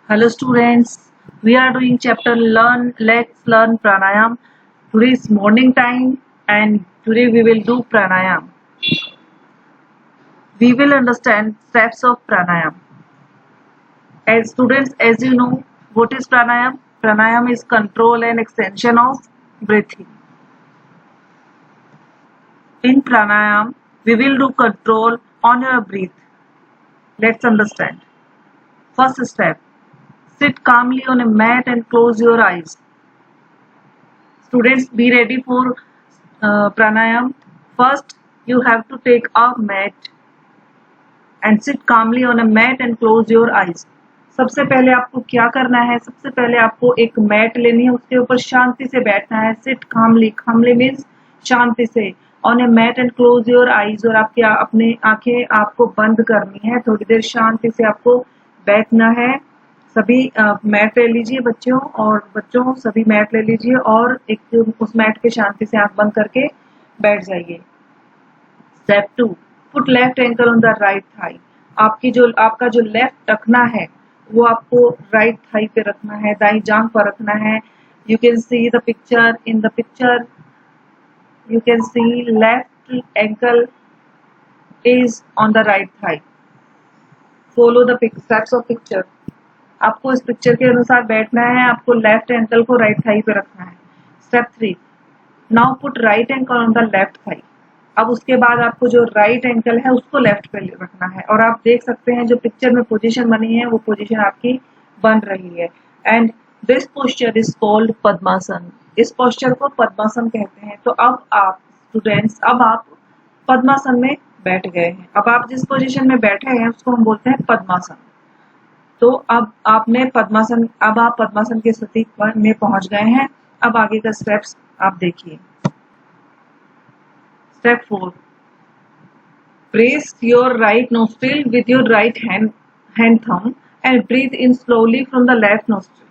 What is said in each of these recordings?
Hello students, we are doing chapter Let's learn pranayam. Today is morning time and today we will do pranayam. We will understand steps of pranayam. As students, as you know, what is pranayam? Pranayam is control and extension of breathing. In pranayam, we will do control on your breath. Let's understand. First step, sit calmly on a mat and close your eyes. Students, be ready for pranayam. First, you have to take a mat and sit calmly on a mat and close your eyes. सबसे पहले आपको क्या करना है? सबसे पहले आपको एक मैट लेनी है, उसके ऊपर शांति से बैठना है. Sit calmly. Calmly means शांति से. On a mat and close your eyes. और आपकी अपने आंखें आपको बंद करनी है. थोड़ी देर शांति से आपको बैठना है. सभी मैट ले लीजिए बच्चों सभी मैट ले लीजिए और एक उस मैट पे शांति से आंख बंद करके बैठ जाइए. Step 2, put left ankle on the right thigh. आपका जो लेफ्ट टखना है वो आपको राइट थाई पे रखना है, दाई जांघ पर रखना है. You can see the picture. In the picture you can see left ankle is on the right thigh. Follow the steps of picture. आपको इस पिक्चर के अनुसार बैठना है. आपको लेफ्ट एंकल को राइट थाई पे रखना है. Step 3, now put right ankle on the left thigh. अब उसके बाद आपको जो राइट एंकल है उसको लेफ्ट पे रखना है. और आप देख सकते हैं जो पिक्चर में पोजीशन बनी है वो पोजीशन आपकी बन रही है. And this posture is called Padmasana. इस पोस्चर को पद्मासन कहते हैं. तो अब आप स्टूडेंट्स पद्मासन में बैठ गए हैं. अब आप जिस पोजीशन में बैठे हैं उसको हम बोलते हैं पद्मासन. तो अब आप पद्मासन की स्थिति में पहुंच गए हैं. अब आगे का स्टेप्स आप देखिए. Step 4, press your right nostril with your right hand thumb and breathe in slowly from the left nostril.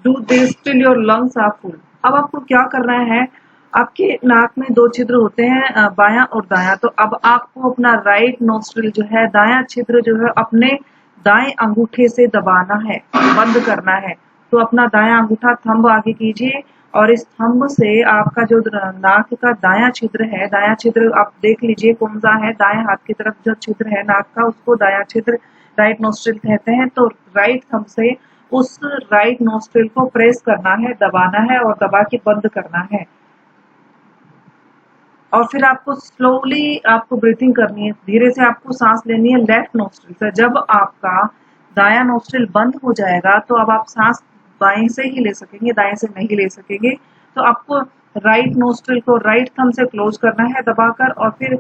Do this till your lungs are full. अब आपको क्या करना है? आपके नाक में 2 छिद्र होते हैं, बायां और दायां. तो अब आपको अपना राइट नोस्ट्रिल जो है, दायां छिद्र जो है अपने दाएं अंगूठे से दबाना है, बंद करना है. तो अपना दायां अंगूठा थंब आगे कीजिए और इस थंब से आपका जो नाक का दायां छिद्र आप देख लीजिए कौन सा है. दाएं हाथ की तरफ जो छिद्र है नाक का उसको दायां छिद्र राइट नोस्ट्रिल कहते हैं. तो राइट थंब से उस राइट नोस्ट्रिल को प्रेस करना है, दबाना है और दबा के बंद करना है. और फिर आपको स्लोली आपको ब्रीथिंग करनी है. धीरे से आपको सांस लेनी है लेफ्ट नोस्ट्रिल से. जब आपका दायां नोस्ट्रिल बंद हो जाएगा तो अब आप सांस बाएं से ही ले सकेंगे, दाएं से नहीं ले सकेंगे. तो आपको राइट नोस्ट्रिल को राइट थंब से क्लोज करना है दबाकर और फिर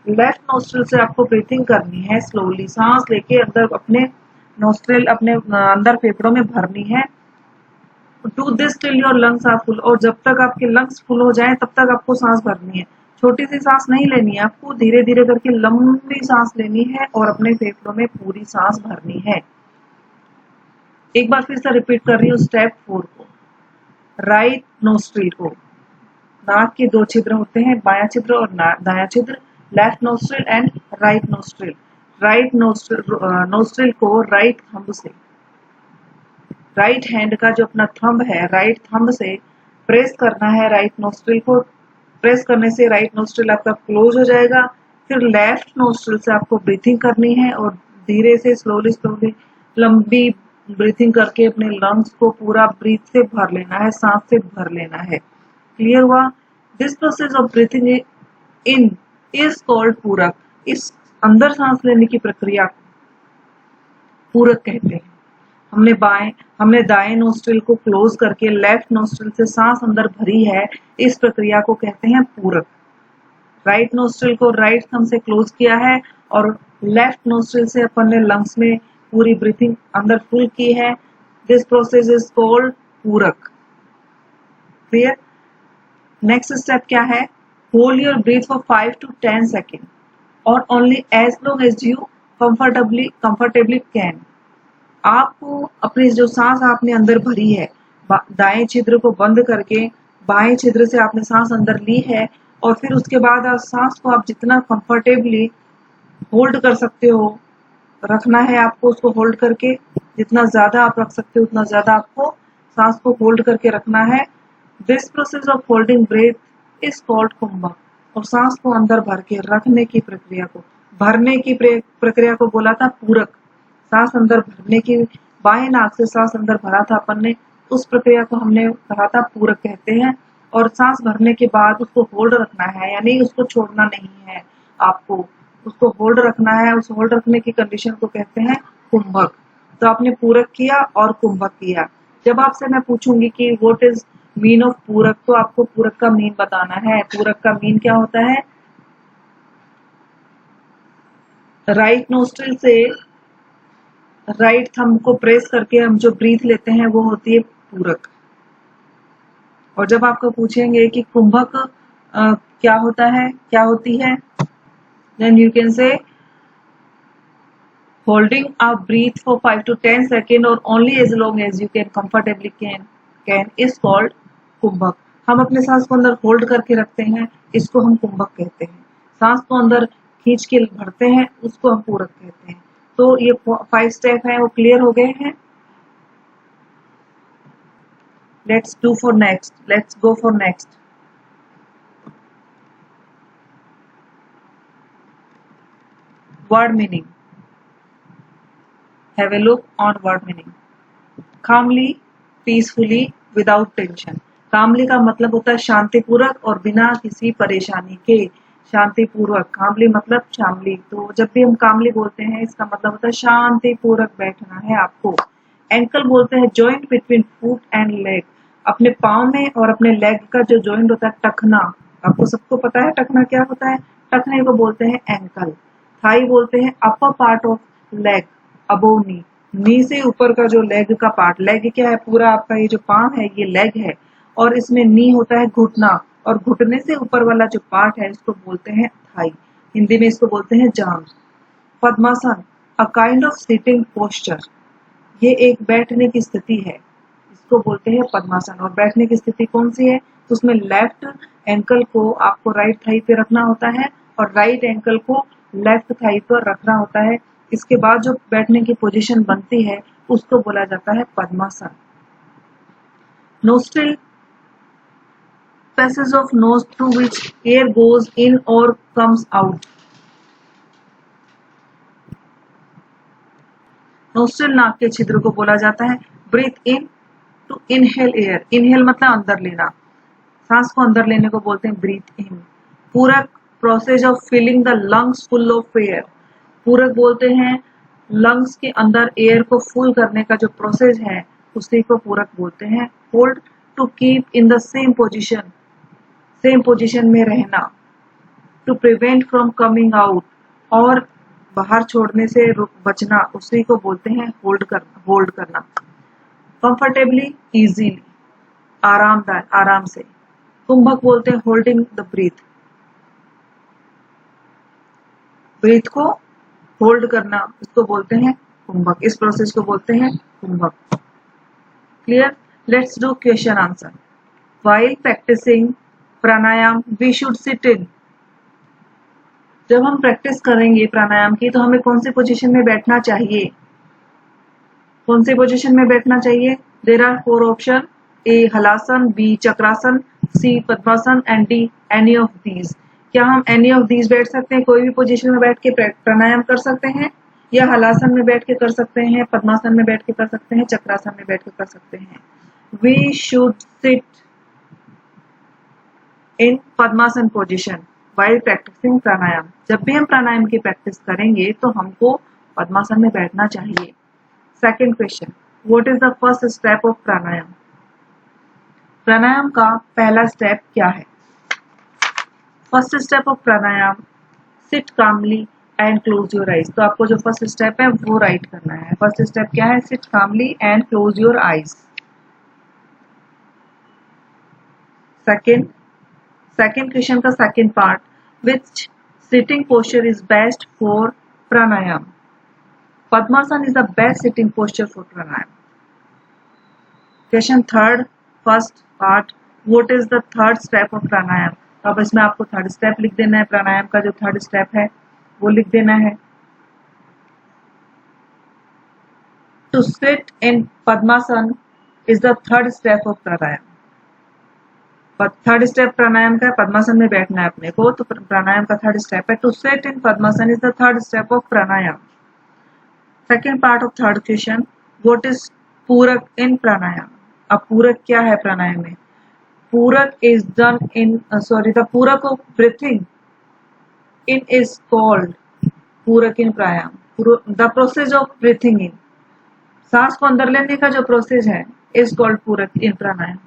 लेफ्ट नोस्ट्रिल से आपको ब्रीथिंग करनी है. स्लोली सांस लेके अंदर अपने नोस्ट्रिल अपने अंदर फेफड़ों में भरनी है. Do this till your lungs are full. और जब तक आपके लंग्स फुल हो जाएं तब तक आपको सांस भरनी है. छोटी सी सांस नहीं लेनी है, आपको धीरे धीरे करके लंबी सांस लेनी है और अपने फेफड़ों में पूरी सांस भरनी है. एक बार फिर से रिपीट कर रही हूँ स्टेप 4 को. राइट नोस्ट्रिल को, नाक के 2 छिद्र होते हैं, बायां छिद्र और दायां छिद्र. Left nostril and right nostril. Right nostril को राइट थंब से, राइट हैंड का जो अपना थंब है राइट थंब से प्रेस करना है राइट नोस्ट्रिल को. प्रेस करने से राइट नोस्ट्रिल आपका क्लोज हो जाएगा. फिर लेफ्ट नोस्ट्रिल से आपको ब्रीथिंग करनी है और धीरे से स्लोली लंबी ब्रीथिंग करके अपने लंग्स को पूरा ब्रीथ से भर लेना है, सांस से भर लेना है. क्लियर हुआ? This process of breathing in is called पूरक. इस अंदर सांस लेने की प्रक्रिया को पूरक कहते हैं. हमने दाएं नोस्ट्रिल को क्लोज करके लेफ्ट नोस्ट्रिल से सांस अंदर भरी है. इस प्रक्रिया को कहते हैं पूरक. राइट नोस्ट्रिल को राइट थंब से क्लोज किया है और लेफ्ट नोस्ट्रिल से अपन ने लंग्स में पूरी ब्रीथिंग अंदर फुल की है. This process is called puraka. Clear? Next step क्या है? Hold your breath for 5 to 10 second और only as long as you comfortably can. आपको अपनी जो सांस आपने अंदर भरी है, दाएं छिद्र को बंद करके बाएं छिद्र से आपने सांस अंदर ली है और फिर उसके बाद आप सांस को आप जितना कंफर्टेबली होल्ड कर सकते हो रखना है आपको. उसको होल्ड करके जितना ज्यादा आप रख सकते हो उतना ज्यादा आपको सांस को होल्ड करके रखना है। This process of holding breath is called kumbhaka. और सांस को अंदर भर के रखने की प्रक्रिया को, भरने की प्रक्रिया को बोला था पूरक। सांस अंदर भरने की, बाएं नाक से सांस अंदर भरा था अपन ने, उस प्रक्रिया को हमने कहा था पूरक कहते हैं। और सांस भरने के बाद उसको होल्ड रखना है, यानी उसको छोड़ना नहीं है, आपको उसको होल्ड रखना है। उस होल्ड रखने की कंडीशन को कहते हैं कुंभक। तो आपने पूरक किया और कुंभक किया। जब आपसे मैं पूछूंगी कि व्हाट इज मीन ऑफ पूरक, तो आपको पूरक का मीन बताना है। पूरक का मीन क्या होता है? राइट नोस्ट्रिल से राइट थंब को प्रेस करके हम जो ब्रीथ लेते हैं वो होती है पूरक। और जब आपको पूछेंगे कि कुंभक क्या होता है, क्या होती है, then you can say holding a breath for 5 to 10 seconds or only as long as you can comfortably can is called कुंभक। हम अपने सांस को अंदर होल्ड करके रखते हैं, इसको हम कुंभक कहते हैं। सांस को अंदर खींच के भरते हैं, उसको हम पूरक कहते हैं। तो ये 5 स्टेप है, वो क्लियर हो गए हैं। Let's go for next. Word meaning. Have a look on word meaning. Calmly, peacefully, without tension. Calmly का मतलब होता है शांतिपूर्वक और बिना किसी परेशानी के। शांतिपूर्वक, calmly मतलब शामली। तो जब भी हम calmly बोलते हैं इसका मतलब होता है शांतिपूर्वक बैठना है आपको। Ankle बोलते हैं joint between foot and leg. अपने पाँव में और अपने लेग का जो joint होता है टखना, आपको सबको पता है टखना क्या होता है। टखने को बोलते हैं ankle. Thigh बोलते हैं upper part of leg. Above knee से ऊपर का जो लेग का पार्ट। लेग क्या है? पूरा आपका ये जो पाँव है ये लेग है, और इसमें नी होता है घुटना, और घुटने से ऊपर वाला जो पार्ट है इसको बोलते हैं थाई। हिंदी में इसको बोलते हैं जांघ। Padmasana, a kind of sitting posture, ये एक बैठने की स्थिति है, इसको बोलते हैं पद्मासन। और बैठने की स्थिति कौन सी है? उसमें लेफ्ट एंकल को आपको राइट थाई पे रखना होता है और राइट एंकल को लेफ्ट थाई पर रखना होता है। इसके बाद जो बैठने की पोजीशन बनती है उसको बोला जाता है Padmasana. Nostril, passage of nose through which air goes in और कम्स आउट। नोस्ट्रिल नाक के छिद्र को बोला जाता है। Breathe in, to inhale air. Inhale मतलब अंदर लेना, सांस को अंदर लेने को बोलते हैं ब्रीथ इन। पूरक, process of filling the lungs full of air. पूरक बोलते हैं लंग्स के अंदर एयर को फुल करने का जो प्रोसेस है उसी को पूरक बोलते हैं। Hold, to keep in the same position में रहना। To prevent from coming out, और बाहर छोड़ने से बचना, उसी को बोलते हैं होल्ड करना। कंफर्टेबली, इजीली, आरामदायक, आराम से। कुंभक बोलते हैं होल्डिंग द ब्रीथ को होल्ड करना, इसको बोलते हैं कुंभक। इस प्रोसेस को बोलते हैं kumbhaka. Clear? Let's do question answer. While practising pranayama we should sit in. जब हम प्रैक्टिस करेंगे प्राणायाम की तो हमें कौन सी पोजीशन में बैठना चाहिए? कौन सी पोजीशन में बैठना चाहिए? There are 4 option. A halasana, B chakrasana, C padmasana and D any of these. क्या हम एनी ऑफ दीज बैठ सकते हैं? कोई भी पोजीशन में बैठ के प्राणायाम कर सकते हैं, या हलासन में बैठ के कर सकते हैं, पद्मासन में बैठ के कर सकते हैं, चक्रासन में बैठ के कर सकते हैं। We should sit in Padmasana position while practising pranayama. जब भी हम प्राणायाम की प्रैक्टिस करेंगे तो हमको पद्मासन में बैठना चाहिए। Second question, what is the first step of pranayama? Pranayama का पहला स्टेप क्या है? First step of pranayama, sit calmly and close your eyes. तो आपको जो फर्स्ट स्टेप है वो राइट करना है। फर्स्ट स्टेप क्या है? Sit calmly and close your eyes. Second question का second part, which sitting posture is best for pranayama? Padmasana is the best sitting posture for pranayama. Question third, first part, what is the third step of pranayama? तो अब इसमें आपको third step लिख देना है। प्राणायाम का जो थर्ड स्टेप है वो लिख देना है। To sit in Padmasana is the third step of pranayam. Third step pranayama का पद्मासन में बैठना है अपने को, तो प्राणायाम का थर्ड स्टेप है to sit in padmasana is the third step of pranayama. Second part of third question, what is पूरक इन प्राणायाम. अब पूरक क्या है प्राणायाम में. Puraka is done in the puraka of breathing in is called puraka in pranayama. The process of breathing in, सांस को अंदर लेने का जो प्रोसेस है is called puraka in pranayama.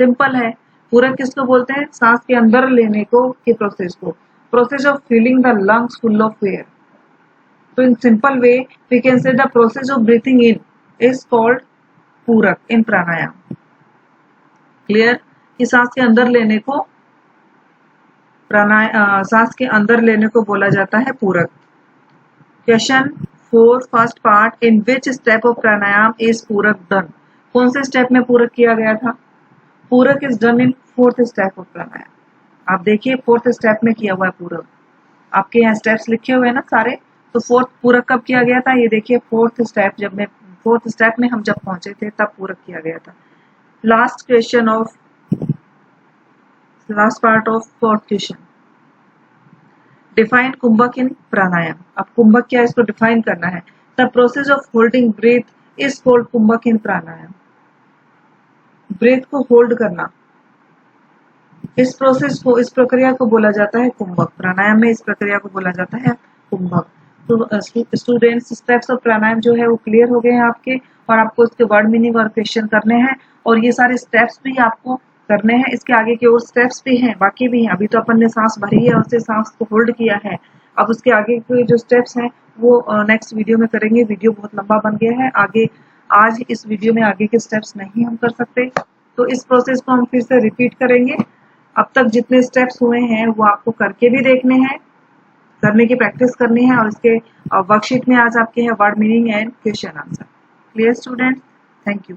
Simple है. पूरक किसको बोलते हैं, सांस के अंदर लेने को के प्रोसेस को. Process of filling the lungs full of air. तो in simple way we can say the process of breathing in is called puraka in pranayama. Clear कि सांस के अंदर लेने को सांस के अंदर लेने को बोला जाता है puraka. Question 4 first part, in which step of pranayama is puraka done. कौन से स्टेप में पूरक किया गया था. Puraka is done in fourth step of pranayama. आप देखिए फोर्थ स्टेप में किया हुआ है पूरक. आपके यहाँ स्टेप्स लिखे हुए हैं ना सारे, तो फोर्थ पूरक कब किया गया था, ये देखिए फोर्थ स्टेप में हम जब पहुंचे थे तब पूरक किया गया था. Last question of last part of fourth question, define kumbhaka in pranayama. अब कुंभक क्या है इसको डिफाइन करना है. The process of holding breath is called kumbhaka in pranayama. Breath को होल्ड करना, इस प्रोसेस को, इस प्रक्रिया को बोला जाता है कुंभक. प्राणायाम में इस प्रक्रिया को बोला जाता है कुंभक. तो स्टूडेंट्स स्टेप्स ऑफ प्राणायाम जो है वो क्लियर हो गए हैं आपके, और आपको इसके वर्ड मीनिंग और क्वेश्चन करने हैं, और ये सारे स्टेप्स भी आपको करने हैं. इसके आगे के और स्टेप्स भी हैं, बाकी भी हैं. अभी तो अपन ने सांस भरी है, उससे सांस को होल्ड किया है. अब उसके आगे के जो स्टेप्स हैं वो नेक्स्ट वीडियो में करेंगे. वीडियो बहुत लंबा बन गया है, आगे आज इस वीडियो में आगे के स्टेप्स नहीं हम कर सकते, तो इस प्रोसेस को हम फिर से रिपीट करेंगे. अब तक जितने स्टेप्स हुए हैं वो आपको करके भी देखने हैं, करने की प्रैक्टिस करनी है, और इसके वर्कशीट में आज आपके हैं word meaning and question answer. Clear student, thank you.